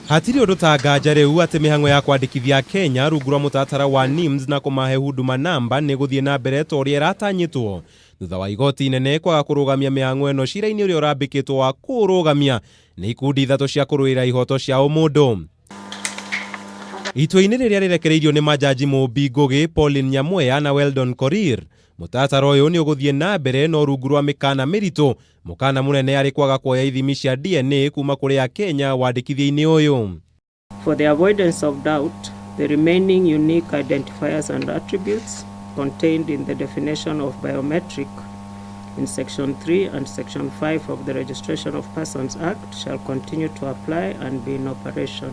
Hatiri undu ta nganja riu ati mihango ya kwandikithia Kenya rungu rwa mutatara wa NIMS na kumahe Huduma Namba ni guthie na mbere toria iratanyitwo thutha wa igoti inene kwaga kurugamia mihango eno cira-ini uria urambikitwo wa kurugamia ni ikundi ithatu cia kuruira ihoto cia umundu. Itua-ini riria rirekereirio ni majaji Mubi Ngugi, Pauline Nyamweya na Weldon Korir, mutatara uyu ni uguthie na mbere no rungu rwa mikana miritu. Mukana munene ari kwaga kuoya ithimi cia DNA kuma kuri Akenya wandikithia-ini uyu. For the avoidance of doubt, the remaining unique identifiers and attributes contained in the definition of biometric in Section 3 and Section 5 of the Registration of Persons Act shall continue to apply and be in operation.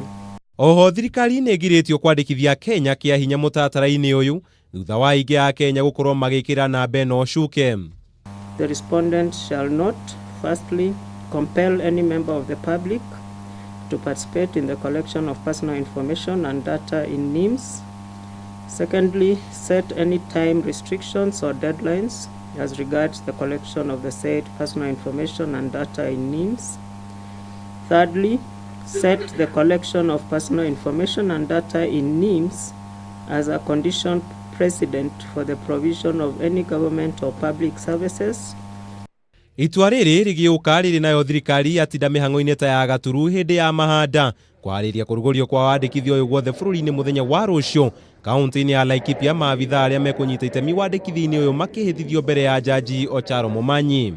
Oho thirikari ni giritio kwandikithia Kenya kia hinya mutatara-ini uyu thutha wa ingi a Kenya gukorwo magikira na beno shuke. The respondent shall not, firstly, compel any member of the public to participate in the collection of personal information and data in NIMS. Secondly, set any time restrictions or deadlines as regards the collection of the said personal information and data in NIMS. Thirdly, set the collection of personal information and data in NIMS as a condition precedent for the provision of any government or public services. Itua riri rigiuka riri nayo thirikari atinda mihango-ini ta ya gaturu hindi ya mahanda kwariria kurugurio kwa wandikithio uyu guothe bururi-ini muthenya wa rucio kaunti-ini ya Laikipia. Maabitha aria mekunyita itemi wandikithio-ini uyu makihithithio mbere ya jaji Ocharo Momanyi.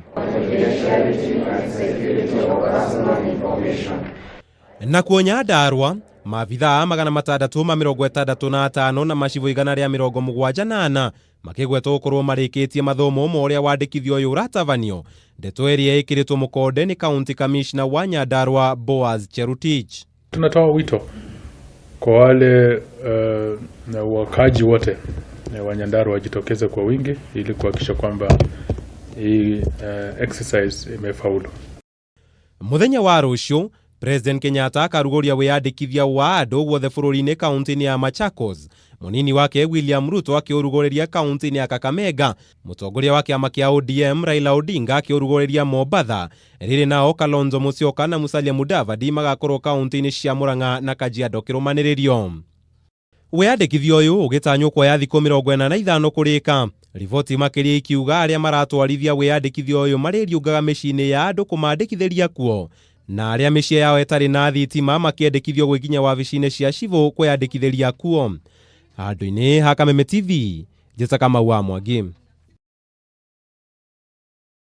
Na kuonya Ndarwa, maabitha 665 na macivo 174 makigwetwo gukorwo marikitie mathomo moria wandikithio uyu uratavanio. Ndeto iria ikiritwo mukonde ni County Commissioner wa Nyandarua Boaz Cherutich. Tunatoa wito kwa wale wakaji wote wa Nyandarua wajitokeze kwa wingi ili kuhakikisha kwamba hii exercise imefaulu. Muthenya wa rucio President Kenyatta akarugoria wiyandikithia wa andu guothe bururi-ini kaunti-ini ya Machakos. Munini wake William Ruto akiurugoreria kaunti-ini ya Kakamega. Mutongoria wa kiama kia ODM Raila Odinga akiurugoreria Mombasa. Riri nao Kalonzo Musyoka na Musalia Mudavadi magakorwo kaunti-ini cia Murang'a na Kajiado kirumanirio. Wiyandikithio uyu ugitanywo kuoya thikũ 45 kurika. Riboti makiria ikiuga aria maratwarithia wiyandikithio uyu maririungaga micii-ini ya andu kumandikithĩria kuo, na aria mĩciĩ yao ĩtarĩ na thitima makiendekithio gwikinya wabici-ini cia civil kwiyandikithĩria kuo. Handũ-inĩ ha Kameme TV, Njĩta Kamau wa Mwangi.